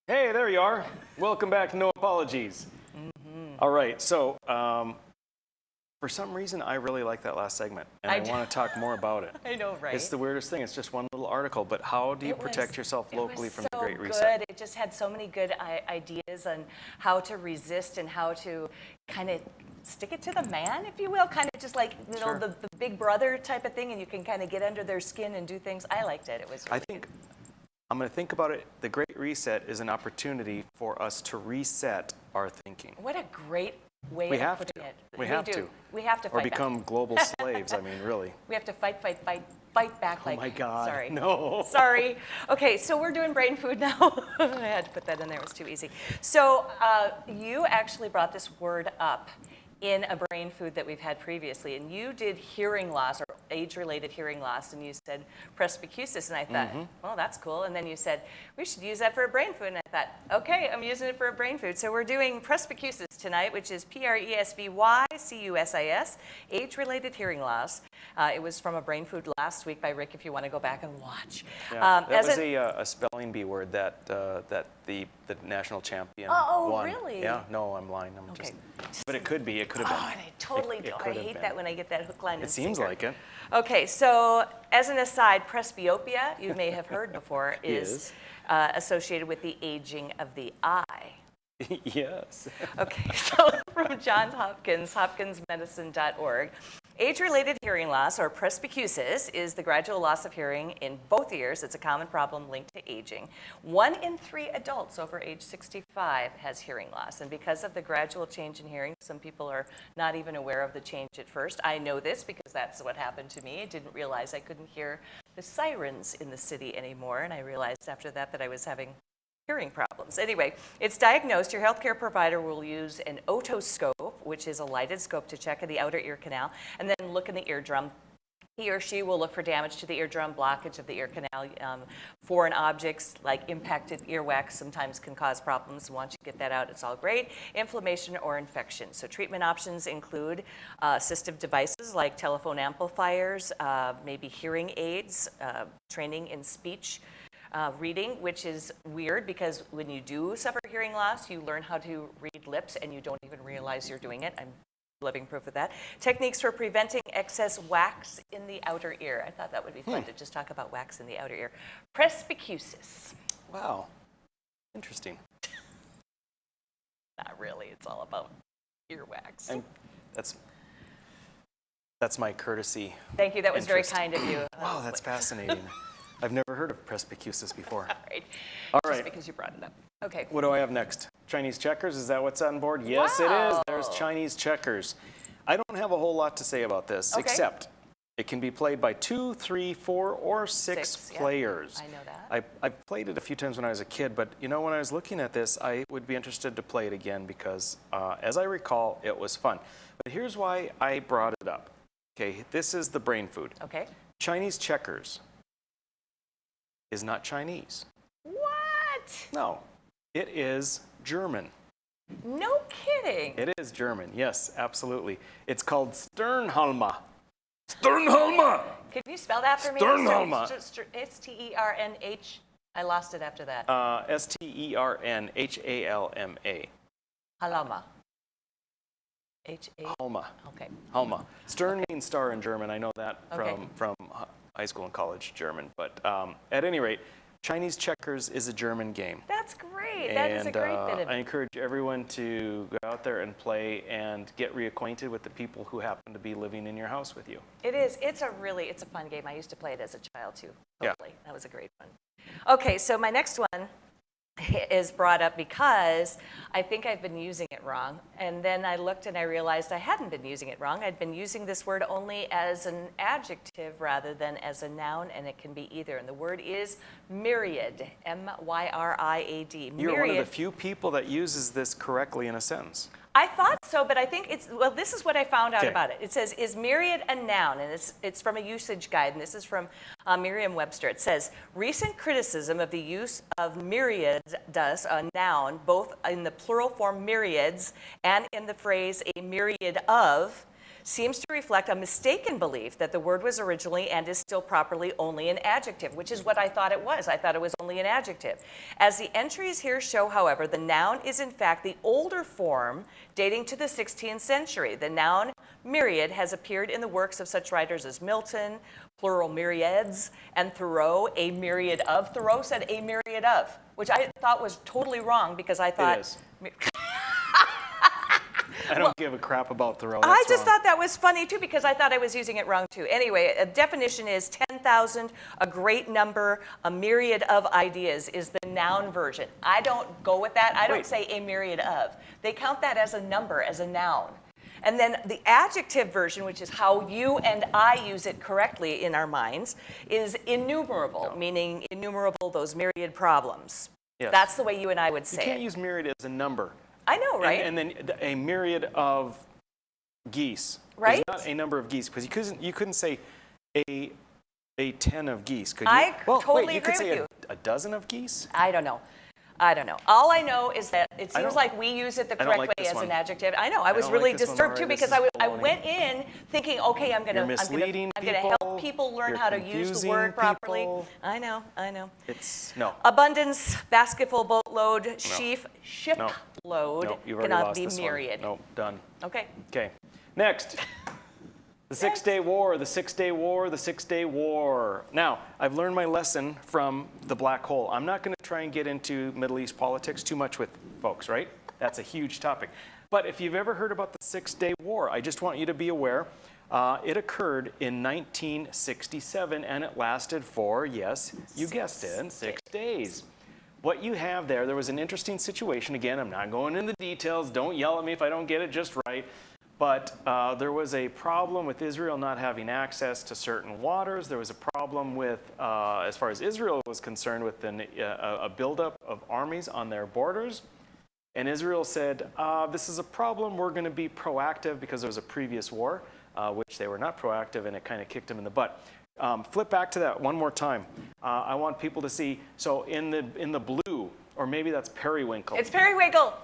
Hey, there you are. Welcome back to No Apologies. All right, so for some reason, I really like that last segment, and I want to talk more about it. I know, right? It's the weirdest thing. It's just one little article, but how do you protect yourself locally from the Great Reset? Good. It just had so many good ideas on how to resist and how to kind of stick it to the man, if you will, kind of just like know the big brother type of thing, and you can kind of get under their skin and do things. I liked it. It was. I think I'm going to think about it. The Great Reset is an opportunity for us to reset our thinking. What a great way We of have putting to. it. We have to. We have to Or fight become back. global slaves. I mean, really. We have to fight back. Oh my God, Sorry. no. Sorry. Okay, so we're doing brain food now. I had to put that in there. It was too easy. So you actually brought this word up in a brain food that we've had previously, and you did hearing loss or age-related hearing loss, and you said presbycusis, and I thought, well, that's cool. And then you said, we should use that for a brain food, and I thought, okay, I'm using it for a brain food. So we're doing presbycusis tonight, which is Presbycusis, age-related hearing loss. It was from a brain food last week by Rick, if you want to go back and watch. Yeah, that was a spelling bee word that the national champion won. Really? Yeah, no, I'm lying. But it could be. It could have been. Oh, and I totally do. I hate that when I get that hook, line, and sinker. It seems like it. Okay, so as an aside, presbyopia, you may have heard before, is associated with the aging of the eye. Yes. Okay, so from Johns Hopkins, hopkinsmedicine.org, age-related hearing loss, or presbycusis, is the gradual loss of hearing in both ears. It's a common problem linked to aging. 1 in 3 adults over age 65 has hearing loss, and because of the gradual change in hearing, some people are not even aware of the change at first. I know this because that's what happened to me. I didn't realize I couldn't hear the sirens in the city anymore, and I realized after that that I was having hearing problems. Anyway, it's diagnosed. Your healthcare provider will use an otoscope, which is a lighted scope to check in the outer ear canal, and then look in the eardrum. He or she will look for damage to the eardrum, blockage of the ear canal. Foreign objects like impacted earwax sometimes can cause problems. Once you get that out, it's all great. Inflammation or infection. So treatment options include assistive devices like telephone amplifiers, maybe hearing aids, training in speech, reading, which is weird because when you do suffer hearing loss, you learn how to read lips and you don't even realize you're doing it. I'm living proof of that. Techniques for preventing excess wax in the outer ear. I thought that would be fun to just talk about wax in the outer ear. Presbycusis. Wow. Interesting. Not really. It's all about earwax. And that's my courtesy. Thank you. That was very interest. kind of you. Wow, that's fascinating. I've never heard of presbycusis before. All right. Just because you brought it up. Okay. What do I have next? Chinese checkers, is that what's on board? Yes, it is. There's Chinese checkers. I don't have a whole lot to say about this, except it can be played by 2, 3, 4, or 6 players. I know that. I've played it a few times when I was a kid, but you know, when I was looking at this, I would be interested to play it again because, as I recall, it was fun. But here's why I brought it up. Okay, this is the brain food. Okay. Chinese checkers is not Chinese. What? No, it is German. No kidding. It is German, yes, absolutely. It's called Sternhalma. Sternhalma! Can you spell that for me? Sternhalma. S-T-E-R-N-H. I lost it after that. S-T-E-R-N-H-A-L-M-A. Halama. H-A. Halma. Okay. Halma. Stern means star in German. I know that Okay. from high school and college German. But at any rate, Chinese checkers is a German game. That's great. That is a great bit of I encourage everyone to go out there and play and get reacquainted with the people who happen to be living in your house with you. It is. It's a fun game. I used to play it as a child too. Yeah. Totally. That was a great one. Okay, so my next one is brought up because I think I've been using it wrong. And then I looked and I realized I hadn't been using it wrong. I'd been using this word only as an adjective rather than as a noun, and it can be either. And the word is myriad, M-Y-R-I-A-D. You're one of the few people that uses this correctly in a sentence. I thought so, but I think this is what I found out Okay. about it. It says, is myriad a noun? And it's from a usage guide, and this is from Merriam-Webster. It says, recent criticism of the use of myriads, a noun, both in the plural form myriads and in the phrase a myriad of, seems to reflect a mistaken belief that the word was originally and is still properly only an adjective, which is what I thought it was. I thought it was only an adjective. As the entries here show, however, the noun is in fact the older form dating to the 16th century. The noun myriad has appeared in the works of such writers as Milton, plural myriads, and Thoreau, a myriad of. Thoreau said a myriad of, which I thought was totally wrong because I thought... It is. I don't give a crap about Thoreau. I just thought that was funny too because I thought I was using it wrong too. Anyway, a definition is 10,000, a great number, a myriad of ideas is the noun version. I don't go with that. I don't say a myriad of. They count that as a number, as a noun. And then the adjective version, which is how you and I use it correctly in our minds, is innumerable, meaning innumerable, those myriad problems. Yes. That's the way you and I would say You can't it. use myriad as a number. I know, right? And then a myriad of geese. Right? There's not a number of geese, because you couldn't say a 10 of geese, could you? I well, totally wait, you agree could say with you. a dozen of geese? I don't know. I don't know. All I know is that it I seems don't- like we use it the I don't correct like way this as one. an adjective. I know. I was don't really like this one, disturbed Lori. too This because is I baloney. went in thinking, okay, I'm You're misleading gonna help people learn You're how to use the confusing word properly. people. I know. It's no. Abundance, basketful boatload, ship No. load No, you've already cannot lost be this myriad. one. No, done. Okay. Okay. Next. The 6-Day War, the 6-Day War, the 6-Day War. Now, I've learned my lesson from the black hole. I'm not going to try and get into Middle East politics too much with folks, right? That's a huge topic. But if you've ever heard about the 6-Day War, I just want you to be aware. It occurred in 1967, and it lasted for, yes, you guessed it, 6 days. What you have there was an interesting situation. Again, I'm not going into the details. Don't yell at me if I don't get it just right. But there was a problem with Israel not having access to certain waters. There was a problem with, as far as Israel was concerned, with a buildup of armies on their borders. And Israel said, this is a problem. We're going to be proactive, because there was a previous war, which they were not proactive, and it kind of kicked them in the butt. Flip back to that one more time. I want people to see, so in the blue, or maybe that's periwinkle. It's periwinkle.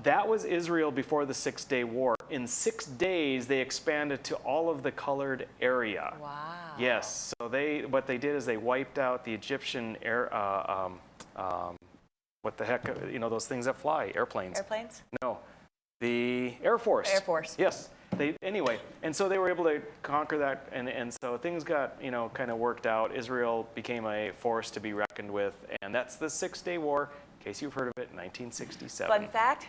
That was Israel before the 6-Day War. In 6 days, they expanded to all of the colored area. Wow. Yes. So what they did is they wiped out the Egyptian what the heck, those things that fly, airplanes. Airplanes? No, the Air Force. Air Force. Yes. Anyway, and so they were able to conquer that, and so things got, kind of worked out. Israel became a force to be reckoned with, and that's the 6-Day War. In case you've heard of it, 1967. Fun fact,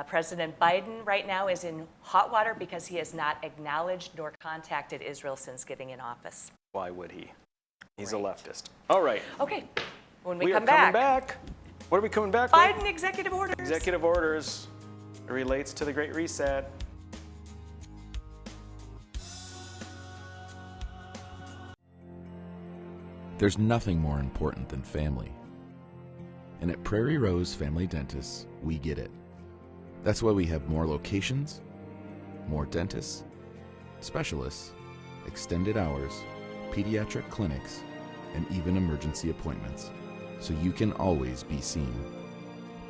President Biden right now is in hot water because he has not acknowledged nor contacted Israel since getting in office. Why would he? He's a leftist. All right. Okay, when we We come are coming back. What are we coming back with? Biden executive orders. Executive orders. It relates to the Great Reset. There's nothing more important than family. And at Prairie Rose Family Dentists, we get it. That's why we have more locations, more dentists, specialists, extended hours, pediatric clinics, and even emergency appointments, so you can always be seen.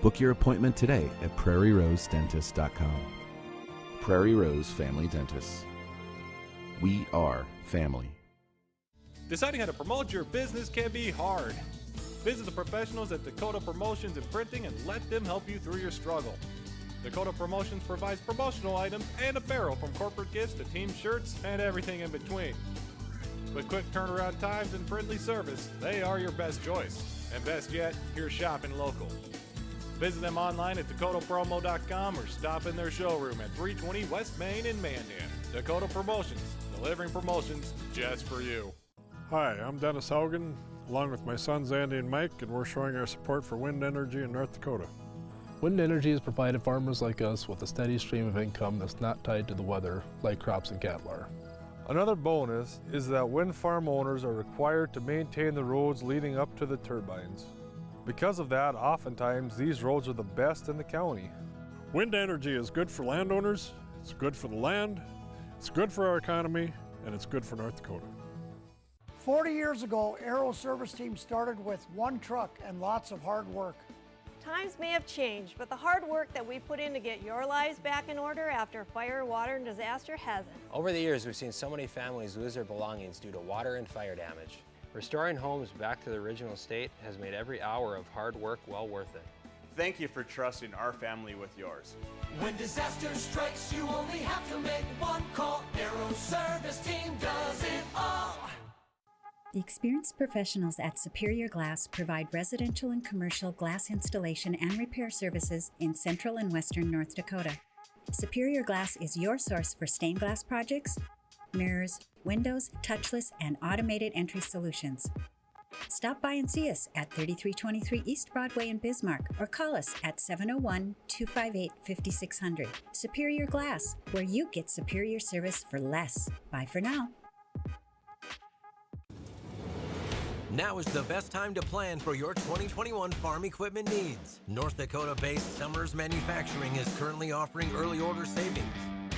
Book your appointment today at prairierosedentist.com. Prairie Rose Family Dentists. We are family. Deciding how to promote your business can be hard. Visit the professionals at Dakota Promotions and Printing and let them help you through your struggle. Dakota Promotions provides promotional items and apparel, from corporate gifts to team shirts and everything in between. With quick turnaround times and friendly service, they are your best choice. And best yet, you're shopping local. Visit them online at dakotapromo.com or stop in their showroom at 320 West Main in Mandan. Dakota Promotions, delivering promotions just for you. Hi, I'm Dennis Haugen, along with my sons Andy and Mike, and we're showing our support for wind energy in North Dakota. Wind energy has provided farmers like us with a steady stream of income that's not tied to the weather, like crops and cattle are. Another bonus is that wind farm owners are required to maintain the roads leading up to the turbines. Because of that, oftentimes these roads are the best in the county. Wind energy is good for landowners, it's good for the land, it's good for our economy, and it's good for North Dakota. 40 years ago, Aero Service Team started with one truck and lots of hard work. Times may have changed, but the hard work that we put in to get your lives back in order after fire, water, and disaster hasn't. Over the years, we've seen so many families lose their belongings due to water and fire damage. Restoring homes back to the original state has made every hour of hard work well worth it. Thank you for trusting our family with yours. When disaster strikes, you only have to make one call. Aero Service Team does it all. The experienced professionals at Superior Glass provide residential and commercial glass installation and repair services in central and western North Dakota. Superior Glass is your source for stained glass projects, mirrors, windows, touchless, and automated entry solutions. Stop by and see us at 3323 East Broadway in Bismarck, or call us at 701-258-5600. Superior Glass, where you get superior service for less. Bye for now. Now is the best time to plan for your 2021 farm equipment needs. North Dakota-based Summers Manufacturing is currently offering early order savings.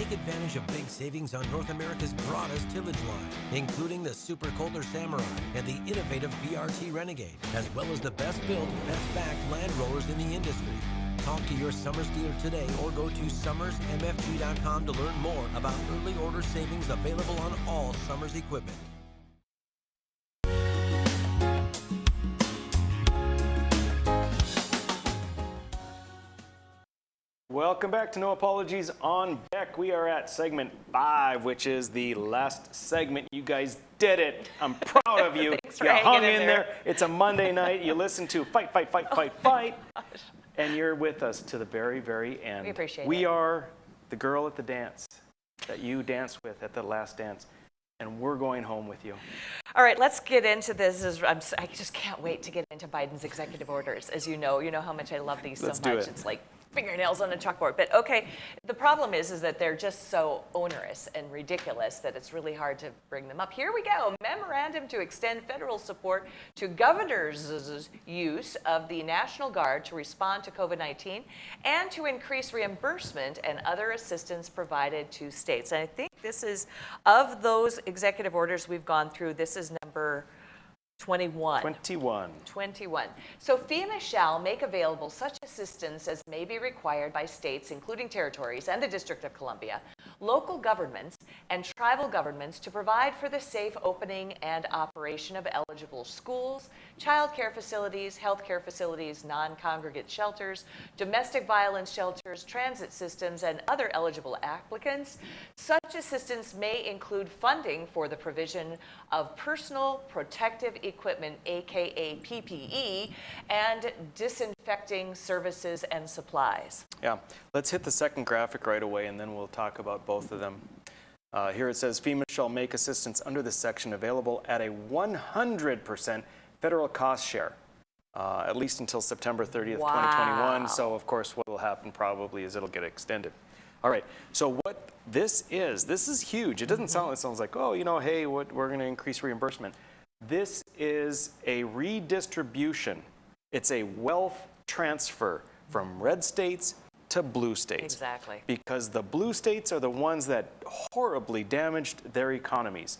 Take advantage of big savings on North America's broadest tillage line, including the Super Kohler Samurai and the innovative VRT Renegade, as well as the best built, best backed land rollers in the industry. Talk to your Summers dealer today or go to summersmfg.com to learn more about early order savings available on all Summers equipment. Welcome back to No Apologies on Beck. We are at segment 5, which is the last segment. You guys did it. I'm proud of you. Thanks for You hung hanging in there. It's a Monday night. You listen to Fight, Fight, Fight, Fight, Fight. And you're with us to the very, very end. We appreciate it. We are the girl at the dance that you danced with at the last dance. And we're going home with you. All right, let's get into this. I just can't wait to get into Biden's executive orders. As you know how much I love these so Let's much. do it. It's like fingernails on a chalkboard. But okay, the problem is that they're just so onerous and ridiculous that it's really hard to bring them up. Here we go. Memorandum to extend federal support to governors' use of the National Guard to respond to COVID-19 and to increase reimbursement and other assistance provided to states. And I think this is, of those executive orders we've gone through, this is number 21. 21. So FEMA shall make available such assistance as may be required by states, including territories and the District of Columbia, local governments, and tribal governments to provide for the safe opening and operation of eligible schools, child care facilities, health care facilities, non-congregate shelters, domestic violence shelters, transit systems, and other eligible applicants. Such assistance may include funding for the provision of personal protective equipment, aka PPE, and disinfecting services and supplies. Yeah, let's hit the second graphic right away and then we'll talk about both of them. Here it says FEMA shall make assistance under this section available at a 100% federal cost share, at least until September 30th, 2021. So of course what will happen probably is it'll get extended. All right, so what this is huge. It doesn't sound, it sounds like, oh, hey, we're going to increase reimbursement. This is a redistribution. It's a wealth transfer from red states to blue states. Exactly. Because the blue states are the ones that horribly damaged their economies.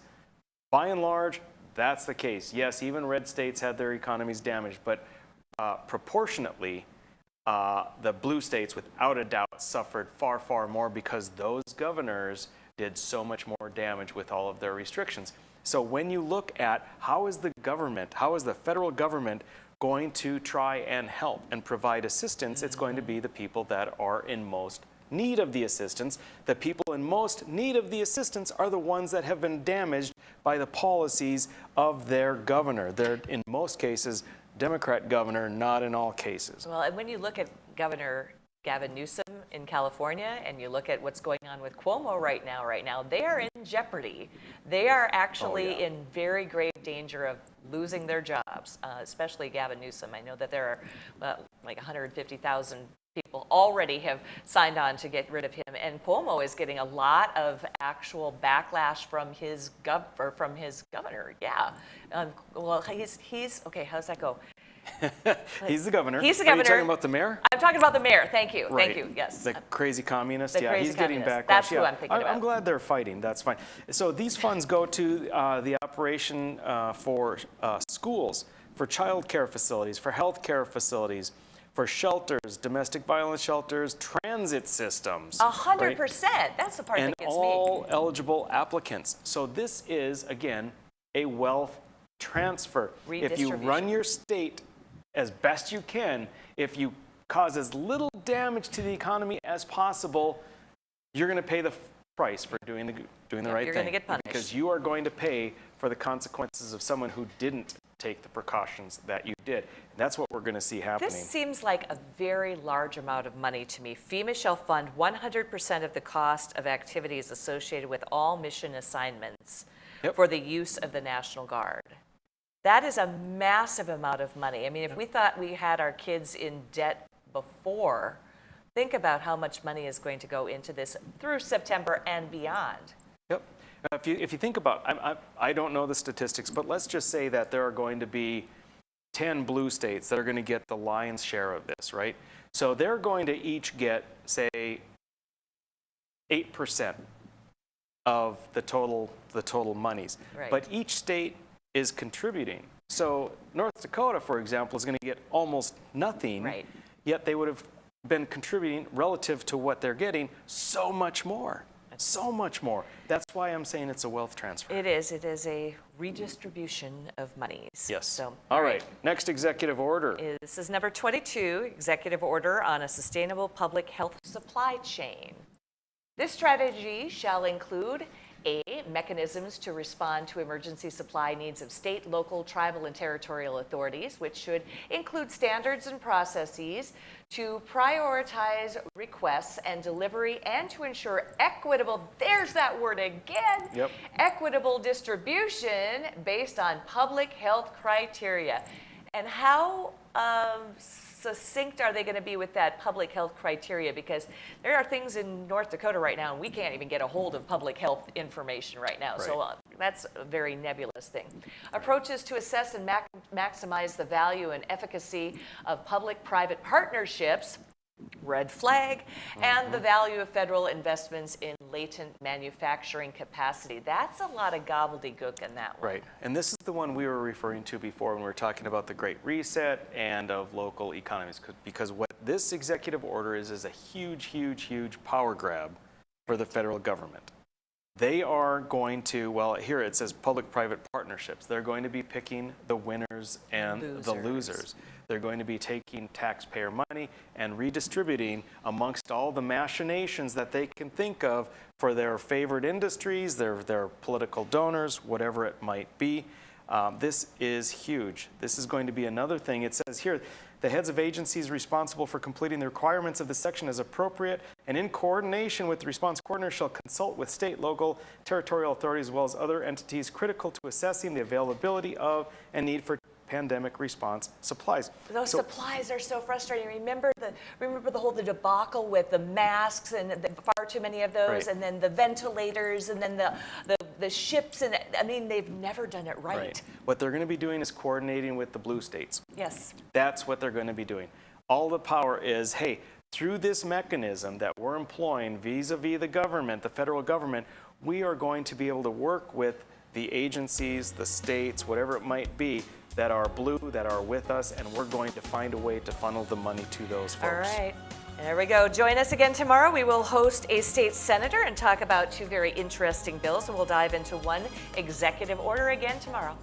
By and large, that's the case. Yes, even red states had their economies damaged, but proportionately, the blue states, without a doubt, suffered far, far more because those governors did so much more damage with all of their restrictions. So when you look at how is the federal government going to try and help and provide assistance, it's going to be the people that are in most need of the assistance. The people in most need of the assistance are the ones that have been damaged by the policies of their governor. They're, in most cases, Democrat governor, not in all cases. Well, and when you look at Governor Gavin Newsom in California and you look at what's going on with Cuomo right now, they are in jeopardy. They are actually in very grave danger of losing their jobs, especially Gavin Newsom. I know that there are like 150,000 people already have signed on to get rid of him, and Cuomo is getting a lot of actual backlash from his governor. Yeah. Well, he's okay. How's that go? He's the governor. He's the governor. Are you talking about the mayor? I'm talking about the mayor. Thank you. Right. Thank you. Yes. The crazy communist. The crazy he's getting communist. backlash. That's who I'm thinking about. I'm glad they're fighting. That's fine. So these funds go to the operation for schools, for child care facilities, for health care facilities, for shelters, domestic violence shelters, transit systems. 100%. Right? That's the part and that gets me. And all eligible applicants. So this is, again, a wealth transfer. If you run your state as best you can, if you cause as little damage to the economy as possible, you're going to pay the price for doing the right thing. You're going to get punished. Because you are going to pay for the consequences of someone who didn't take the precautions that you did. And that's what we're going to see happening. This seems like a very large amount of money to me. FEMA shall fund 100% of the cost of activities associated with all mission assignments for the use of the National Guard. That is a massive amount of money. I mean, if we thought we had our kids in debt before, think about how much money is going to go into this through September and beyond. Yep. If you think about, I don't know the statistics, but let's just say that there are going to be 10 blue states that are going to get the lion's share of this, right? So they're going to each get, say, 8% of the total monies. Right. But each state is contributing. So North Dakota, for example, is going to get almost nothing. Right. Yet they would have been contributing relative to what they're getting so much more. So much more. That's why I'm saying it's a wealth transfer. It is a redistribution of monies. Yes. So, all right. Next executive order. This is number 22, executive order on a sustainable public health supply chain. This strategy shall include A, mechanisms to respond to emergency supply needs of state, local, tribal, and territorial authorities, which should include standards and processes to prioritize requests and delivery and to ensure equitable, there's that word again, equitable distribution based on public health criteria. And how succinct are they going to be with that public health criteria? Because there are things in North Dakota right now, and we can't even get a hold of public health information right now. Right. So that's a very nebulous thing. Approaches to assess and maximize the value and efficacy of public-private partnerships, red flag, and the value of federal investments in latent manufacturing capacity. That's a lot of gobbledygook in that one. Right. And this is the one we were referring to before when we were talking about the Great Reset and of local economies. Because what this executive order is a huge, huge, huge power grab for the federal government. They are going to, well, here it says public-private partnerships. They're going to be picking the winners and the losers. They're going to be taking taxpayer money and redistributing amongst all the machinations that they can think of for their favorite industries, their political donors, whatever it might be. This is huge. This is going to be another thing. It says here, the heads of agencies responsible for completing the requirements of this section as appropriate and in coordination with the response coordinator shall consult with state, local, territorial authorities as well as other entities critical to assessing the availability of and need for pandemic response supplies. Those supplies are so frustrating. Remember the whole debacle with the masks and far too many of those, Right. and then the ventilators, and then the ships, and I mean they've never done it right. What they're going to be doing is coordinating with the blue states. Yes. That's what they're going to be doing. All the power is, hey, through this mechanism that we're employing vis-a-vis the government, the federal government, we are going to be able to work with the agencies, the states, whatever it might be, that are blue, that are with us, and we're going to find a way to funnel the money to those folks. All right. There we go. Join us again tomorrow. We will host a state senator and talk about two very interesting bills, and we'll dive into one executive order again tomorrow.